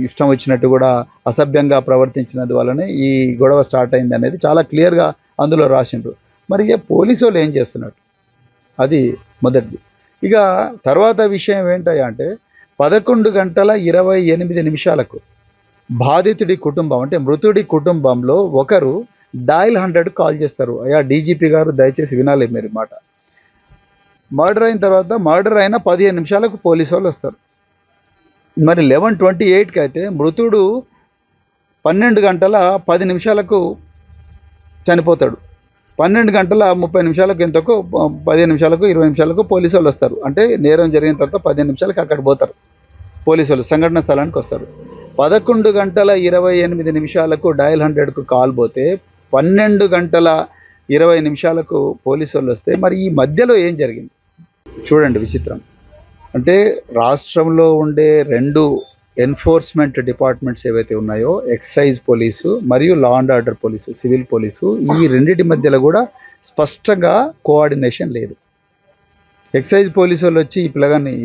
ఇష్టం వచ్చినట్టు కూడా అసభ్యంగా ప్రవర్తించినందు వల్లనే ఈ గొడవ స్టార్ట్ అయింది అనేది చాలా క్లియర్గా అందులో రాసిండ్రు. మరి పోలీసు వాళ్ళు ఏం చేస్తున్నారు, అది మొదటిది. ఇక తర్వాత విషయం ఏంటయ్యా అంటే 11:28 బాధితుడి కుటుంబం అంటే మృతుడి కుటుంబంలో ఒకరు డయల్ 100 కాల్ చేస్తారు. అయ్యా డీజీపీ గారు దయచేసి వినాలి మీరు మాట. మర్డర్ అయిన తర్వాత మర్డర్ అయిన 15 నిమిషాలకు పోలీసు వాళ్ళు వస్తారు. మరి 11:28 అయితే మృతుడు 12:10 చనిపోతాడు. 12:30 ఎంతకో 15 నిమిషాలకు 20 నిమిషాలకు పోలీసు వాళ్ళు వస్తారు. అంటే నేరం జరిగిన తర్వాత 15 నిమిషాలకు అక్కడ పోతారు పోలీసు వాళ్ళు, సంఘటన స్థలానికి వస్తారు. 11 గంటల 28 నిమిషాలకు డయల్ 100కు కాల్ పోతే 12 గంటల 20 నిమిషాలకు పోలీసు వాళ్ళు వస్తే మరి ఈ మధ్యలో ఏం జరిగింది చూడండి. విచిత్రం అంటే రాష్ట్రంలో ఉండే 2 ఎన్ఫోర్స్మెంట్ డిపార్ట్మెంట్స్ ఏవైతే ఉన్నాయో, ఎక్సైజ్ పోలీసు మరియు law and order police, civil police, ఈ రెండింటి మధ్యలో కూడా స్పష్టంగా కోఆర్డినేషన్ లేదు. ఎక్సైజ్ పోలీసు వాళ్ళు వచ్చి ఈ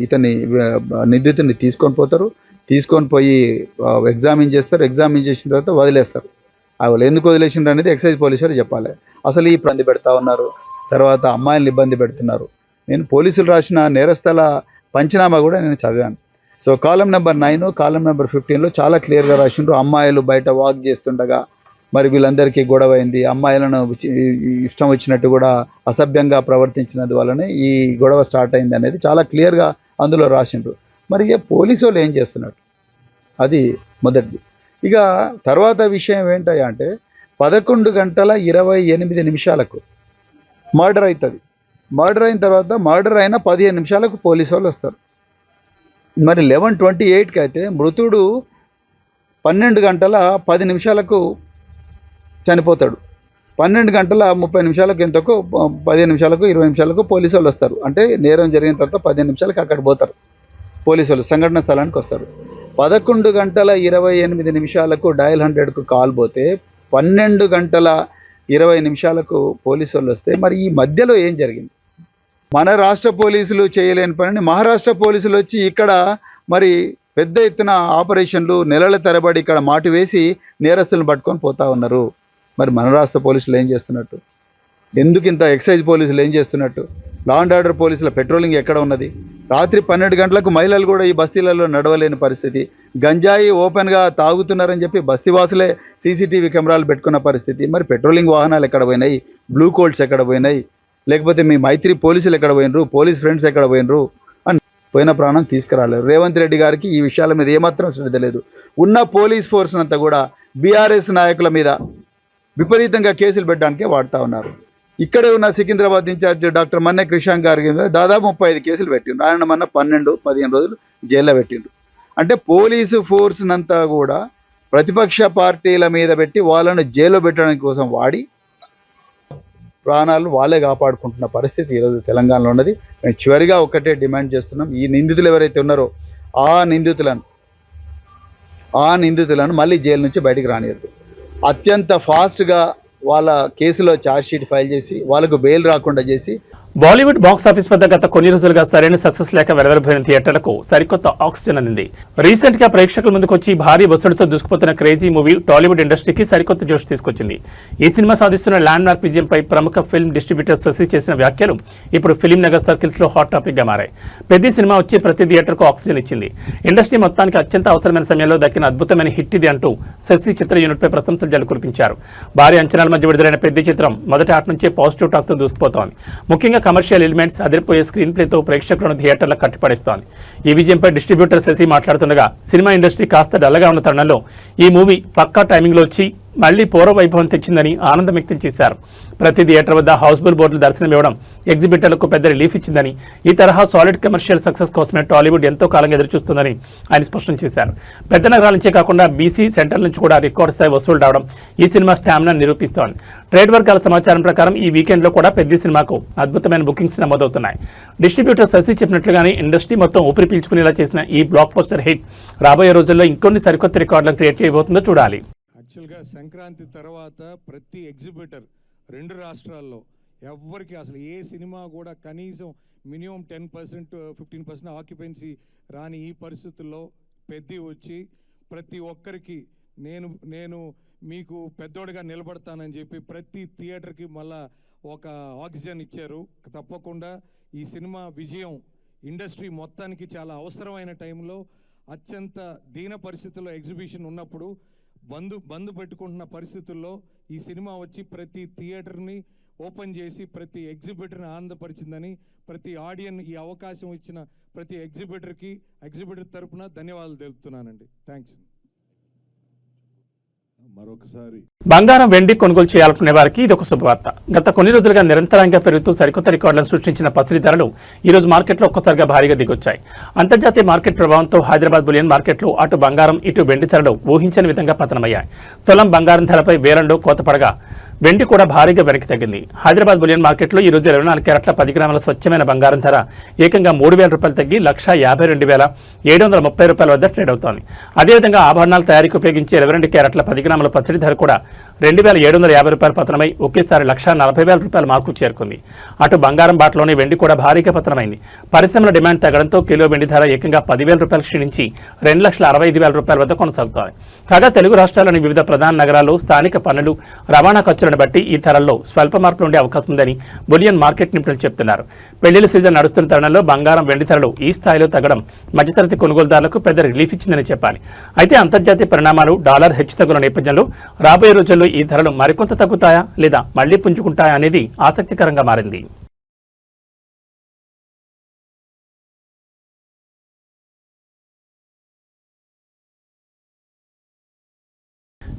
ఇతని నిందితుడిని తీసుకొని పోతారు, తీసుకొని పోయి ఎగ్జామిన్ చేస్తారు, ఎగ్జామిన్ చేసిన తర్వాత వదిలేస్తారు. వాళ్ళు ఎందుకు వదిలేసిండ్రు అనేది ఎక్సైజ్ పోలీసు వాళ్ళు చెప్పాలి. అసలు ఈ ఇబ్బంది పెడతా ఉన్నారు, తర్వాత అమ్మాయిలను ఇబ్బంది పెడుతున్నారు. నేను పోలీసులు రాసిన నేరస్థల పంచనామా కూడా నేను చదివాను. సో కాలం నెంబర్ 9, కాలం నెంబర్ 15లో చాలా క్లియర్గా రాసిండ్రు. అమ్మాయిలు బయట వాక్ చేస్తుండగా మరి వీళ్ళందరికీ గొడవ అయింది, అమ్మాయిలను ఇష్టం వచ్చినట్టు కూడా అసభ్యంగా ప్రవర్తించినందు వల్లనే ఈ గొడవ స్టార్ట్ అయింది అనేది చాలా క్లియర్గా అందులో రాసిండ్రు. మరి పోలీసు వాళ్ళు ఏం చేస్తున్నట్టు అది మొదటిది. ఇక తర్వాత విషయం ఏంటయ్యా అంటే 11 గంటల 28 నిమిషాలకు మర్డర్ అవుతుంది. మర్డర్ అయిన తర్వాత మర్డర్ అయిన 15 నిమిషాలకు పోలీసు వాళ్ళు వస్తారు. మరి 11:28కి అయితే మృతుడు 12 గంటల 10 నిమిషాలకు చనిపోతాడు. 12 గంటల 30 నిమిషాలకు ఎంతకు 15 నిమిషాలకు 20 నిమిషాలకు పోలీసు వాళ్ళు వస్తారు. అంటే నేరం జరిగిన తర్వాత 15 నిమిషాలకు అక్కడ పోతారు పోలీసు వాళ్ళు, సంఘటన స్థలానికి వస్తారు. 11 గంటల 28 నిమిషాలకు డయల్ 100కు కాల్ పోతే 12 గంటల 20 నిమిషాలకు పోలీసు వాళ్ళు వస్తే మరి ఈ మధ్యలో ఏం జరిగింది? మన రాష్ట్ర పోలీసులు చేయలేని పనిని మహారాష్ట్ర పోలీసులు వచ్చి ఇక్కడ మరి పెద్ద ఎత్తున ఆపరేషన్లు నెలల తరబడి ఇక్కడ మాటు వేసి నేరస్తులను పట్టుకొని పోతా ఉన్నారు. మరి మన రాష్ట్ర పోలీసులు ఏం చేస్తున్నట్టు? ఎందుకు ఇంత ఎక్సైజ్ పోలీసులు ఏం చేస్తున్నట్టు? లా అండ్ ఆర్డర్ పోలీసుల పెట్రోలింగ్ ఎక్కడ ఉన్నది? రాత్రి 12 గంటలకు మహిళలు కూడా ఈ బస్తీలలో నడవలేని పరిస్థితి. గంజాయి ఓపెన్గా తాగుతున్నారని చెప్పి బస్తీవాసులే సీసీటీవీ కెమెరాలు పెట్టుకున్న పరిస్థితి. మరి పెట్రోలింగ్ వాహనాలు ఎక్కడ పోయినాయి? బ్లూ కోల్డ్స్ ఎక్కడ పోయినాయి? లేకపోతే మీ మైత్రి పోలీసులు ఎక్కడ పోయినరు? పోలీస్ ఫ్రెండ్స్ ఎక్కడ పోయినరు? అని పోయిన ప్రాణం తీసుకురాలేరు. రేవంత్ రెడ్డి గారికి ఈ విషయాల మీద ఏమాత్రం శ్రద్ధ లేదు. ఉన్న పోలీస్ ఫోర్స్ అంతా కూడా బీఆర్ఎస్ నాయకుల మీద విపరీతంగా కేసులు పెట్టడానికే వాడుతూ ఉన్నారు. ఇక్కడే ఉన్న సికింద్రాబాద్ ఇన్ఛార్జ్ డాక్టర్ మన్నె క్రిషాంక్ గారికి దాదాపు 35 కేసులు పెట్టిండ్రు. ఆయన మొన్న 12-15 రోజులు జైల్లో పెట్టిండ్రు. అంటే పోలీసు ఫోర్స్ నంతా కూడా ప్రతిపక్ష పార్టీల మీద పెట్టి వాళ్ళను జైల్లో పెట్టడానికి కోసం వాడి ప్రాణాలు వాళ్ళే కాపాడుకుంటున్న పరిస్థితి ఈరోజు తెలంగాణలో ఉన్నది. మేము చివరిగా ఒక్కటే డిమాండ్ చేస్తున్నాం, ఈ నిందితులు ఎవరైతే ఉన్నారో ఆ నిందితులను మళ్ళీ జైలు నుంచి బయటికి రానియద్దు. అత్యంత ఫాస్ట్గా వాళ్ళ కేసులో ఛార్జ్షీట్ ఫైల్ చేసి వాళ్ళకు బెయిల్ రాకుండా చేసి. బాలీవుడ్ బాక్స్ ఆఫీస్ వద్ద గత కొన్ని రోజులుగా సరైన సక్సెస్ లేక వెలువరిపోయిన థియేటర్లకు సరికొత్త ఆక్సిజన్ అందింది. రీసెంట్ గా ప్రేక్షకుల ముందుకు వచ్చి భారీ వసూలుతో దూసుకుపోతున్న క్రేజీ మూవీ టాలీవుడ్ ఇండస్ట్రీకి సరికొత్త జోష్ తీసుకొచ్చింది. ఈ సినిమా సాధిస్తున్న ల్యాండ్ మార్క్ విజయంపై ప్రముఖ ఫిల్మ్ డిస్ట్రిబ్యూటర్ శశి చేసిన వ్యాఖ్యలు ఇప్పుడు ఫిలిం నగర్ సర్కిల్స్ లో హాట్ టాపిక్ గా మారాయి. పెద్ద సినిమా వచ్చి ప్రతి థియేటర్కు ఆక్సిజన్ ఇచ్చింది. ఇండస్ట్రీ మొత్తానికి అత్యంత అవసరమైన సమయంలో దక్కిన అద్భుతమైన హిట్ ఇది అంటూ శశి చిత్ర యూనిట్ పై ప్రశంసలు జల్లు కురిపించారు. భారీ అంచనాల మధ్య విడుదలైన పెద్ద చిత్రం మొదటి ఆట నుంచే పాజిటివ్ టాక్ తో దూసుకుపోతోంది. ముఖ్యంగా కమర్షియల్ ఎలిమెంట్స్, అదిరిపోయే స్క్రీన్ ప్లేతో ప్రేక్షకులను థియేటర్లకు కట్టిపడేస్తోంది. ఈ విజయంపై డిస్ట్రిబ్యూటర్ శశి మాట్లాడుతుండగా సినిమా ఇండస్ట్రీ కాస్త డల్లగా ఉన్న తరుణంలో ఈ మూవీ పక్కా టైమింగ్లో వచ్చి మళ్లీ పూర్వ వైభవం తెచ్చిందని ఆనందం వ్యక్తం చేశారు. ప్రతి థియేటర్ వద్ద హౌస్ఫుల్ బోర్డులు దర్శనం ఇవ్వడం ఎగ్జిబిటర్లకు పెద్ద రిలీఫ్ ఇచ్చిందని, ఈ తరహా సాలిడ్ కమర్షియల్ సక్సెస్ కోసమే టాలీవుడ్ ఎంతో కాలంగా ఎదురుచూస్తుందని ఆయన స్పష్టం చేశారు. పెద్ద నగరాల నుంచే కాకుండా బీసీ సెంటర్ నుంచి కూడా రికార్డు స్థాయి వసూలు రావడం ఈ సినిమా స్టామినా నిరూపిస్తోంది. ట్రేడ్ వర్గాల సమాచారం ప్రకారం ఈ వీకెండ్లో కూడా పెద్ద సినిమాకు అద్భుతమైన బుకింగ్స్ నమోదవుతున్నాయి. డిస్ట్రిబ్యూటర్ శశి చెప్పినట్లుగానే ఇండస్ట్రీ మొత్తం ఊపిరి పీల్చుకునేలా చేసిన ఈ బ్లాక్ పోస్టర్ హిట్ రాబోయే రోజుల్లో ఇంకొన్ని సరికొత్త రికార్డులను క్రియేట్ చేయబోతుందో చూడాలి. యాక్చువల్గా సంక్రాంతి తర్వాత ప్రతి ఎగ్జిబిటర్ 2 రాష్ట్రాల్లో ఎవ్వరికి అసలు ఏ సినిమా కూడా కనీసం మినిమం 10% 15% ఆక్యుపెన్సీ రాని ఈ పరిస్థితుల్లో పెద్ద వచ్చి ప్రతి ఒక్కరికి నేను మీకు పెద్దోడిగా నిలబడతానని చెప్పి ప్రతి థియేటర్కి మళ్ళా ఒక ఆక్సిజన్ ఇచ్చారు. తప్పకుండా ఈ సినిమా విజయం ఇండస్ట్రీ మొత్తానికి చాలా అవసరమైన టైంలో అత్యంత దీన పరిస్థితుల్లో ఎగ్జిబిషన్ ఉన్నప్పుడు బంద్ పెట్టుకుంటున్న పరిస్థితుల్లో ఈ సినిమా వచ్చి ప్రతి థియేటర్ని ఓపెన్ చేసి ప్రతి ఎగ్జిబిటర్ని ఆనందపరిచిందని, ప్రతి ఆడియన్స్ ఈ అవకాశం ఇచ్చిన ప్రతి ఎగ్జిబిటర్ తరపున ధన్యవాదాలు తెలుపుతున్నానండి. థ్యాంక్స్. మరొకసారి బంగారం వెండి కొనుగోలు చేయాలనుకునే వారికి ఇది ఒక శుభవార్త. గత కొన్ని రోజులుగా నిరంతరంగా పెరుగుతూ సరికొత్త రికార్డులను సృష్టించిన పసిడి ధరలు ఈ రోజు మార్కెట్లో ఒక్కసారిగా భారీగా దిగొచ్చాయి. అంతర్జాతీయ మార్కెట్ ప్రభావంతో హైదరాబాద్ బులియన్ మార్కెట్లో అటు బంగారం ఇటు వెండి ధరలు ఊహించని విధంగా పతనమయ్యాయి. తులం బంగారం ధరపై వేలంలో కోత పడగా వెండి కూడా భారీగా వెనక్కి తగ్గింది. హైదరాబాద్ బులియన్ మార్కెట్లో ఈ రోజు 24 క్యారెట్ల 10 గ్రాముల స్వచ్ఛమైన బంగారం ధర ఏకంగా 3,000 రూపాయలు తగ్గి 1,52,730 రూపాయల వద్ద ట్రేడ్ అవుతోంది. అదేవిధంగా ఆభరణాల తయారీకి ఉపయోగించే 22 క్యారెట్ల 10 గ్రాముల పసిడి ధర కూడా 2,750 రూపాయలు పతనమై ఒకేసారి 1,40,000 రూపాయల మార్కు చేరుకుంది. అటు బంగారం బాటలోనే వెండి కూడా భారీగా పతనమైంది. పరిశ్రమల డిమాండ్ తగ్గడంతో కిలో వెండి ధర ఏకంగా 10,000 రూపాయలు క్షీణించి 2,65,000 రూపాయల వద్ద కొనసాగుతోంది. కాగా తెలుగు రాష్ట్రాల్లోని వివిధ ప్రధాన నగరాల్లో స్థానిక పన్నులు, రవాణా ఖర్చులను బట్టి ఈ ధరల్లో స్వల్ప మార్పులు ఉండే అవకాశం ఉందని బులియన్ మార్కెట్ నిపుణులు చెబుతున్నారు. పెళ్లిళ్ల సీజన్ నడుస్తున్న తరుణంలో బంగారం వెండి ధరలు ఈ స్థాయిలో తగ్గడం మధ్యతరగతి కొనుగోలుదారులకు పెద్ద రిలీఫ్ ఇచ్చిందని చెప్పాలి. అయితే అంతర్జాతీయ పరిణామాలు, డాలర్ హెచ్చుతగ్గుల నేపథ్యంలో రాబోయే రోజుల్లో ఈ ధరలు మరికొంత తగ్గుతాయా లేదా మళ్లీ పుంజుకుంటాయా అనేది ఆసక్తికరంగా మారింది.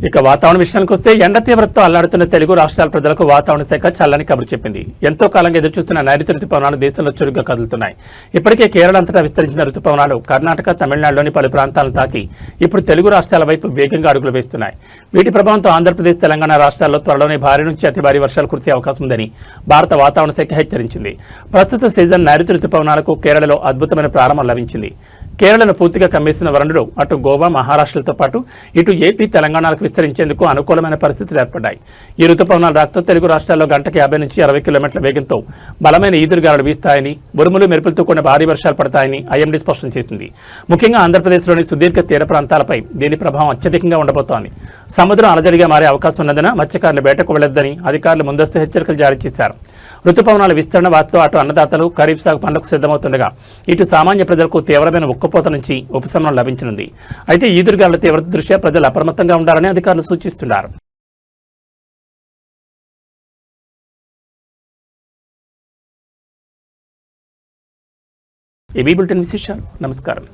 ఇక వాతావరణ విషయానికి వస్తే ఎండ తీవ్రతతో అల్లాడుతున్న తెలుగు రాష్ట్రాల ప్రజలకు వాతావరణ శాఖ చల్లని కబురు చెప్పింది. ఎంతో కాలంగా ఎదురుచూస్తున్న నైరుతి రుతుపవనాలు దేశంలో చురుగ్గా కదులుతున్నాయి. ఇప్పటికే కేరళ అంతటా విస్తరించిన రుతుపవనాలు కర్ణాటక, తమిళనాడులోని పలు ప్రాంతాలను తాకి ఇప్పుడు తెలుగు రాష్ట్రాల వైపు వేగంగా అడుగులు వేస్తున్నాయి. వీటి ప్రభావంతో ఆంధ్రప్రదేశ్, తెలంగాణ రాష్ట్రాల్లో త్వరలోనే భారీ నుంచి అతి భారీ వర్షాలు కురిసే అవకాశం ఉందని భారత వాతావరణ శాఖ హెచ్చరించింది. ప్రస్తుత సీజన్ నైరుతి రుతుపవనాలకు కేరళలో అద్భుతమైన ప్రారంభం లభించింది. కేరళను పూర్తిగా కమ్మేసిన వరుణుడు అటు గోవా, మహారాష్ట్రలతో పాటు ఇటు ఏపీ, తెలంగాణలకు విస్తరించేందుకు అనుకూలమైన పరిస్థితులు ఏర్పడ్డాయి. ఈ రుతుపవనాల రాకతో తెలుగు రాష్ట్రాల్లో గంటకి 50 నుంచి 60 కిలోమీటర్ల వేగంతో బలమైన ఈదురుగాలులు వీస్తాయని, ఉరుములు మెరుపులతో కూడిన భారీ వర్షాలు పడతాయని ఐఎండీ స్పష్టం చేసింది. ముఖ్యంగా ఆంధ్రప్రదేశ్లోని సుదీర్ఘ తీర ప్రాంతాలపై దీని ప్రభావం అత్యధికంగా ఉండబోతోంది. సముద్రం అలజడిగా మారే అవకాశం ఉన్నందున మత్స్యకారులు వేటకు వెళ్లొద్దని అధికారులు ముందస్తు హెచ్చరికలు జారీ చేశారు. రుతుపవనాల విస్తరణ వాటితో అటు అన్నదాతలు ఖరీఫ్ సాగు పనులకు సిద్ధమవుతుండగా ఇటు సామాన్య ప్రజలకు తీవ్రమైన ఉక్కపోత నుంచి ఉపశమనం లభించనుంది. అయితే ఈదురుగాలుల తీవ్రత దృష్ట్యా ప్రజలు అప్రమత్తంగా ఉండాలని అధికారులు సూచిస్తున్నారు. ఈ బులెటిన్ విశేషాలు. నమస్కారం.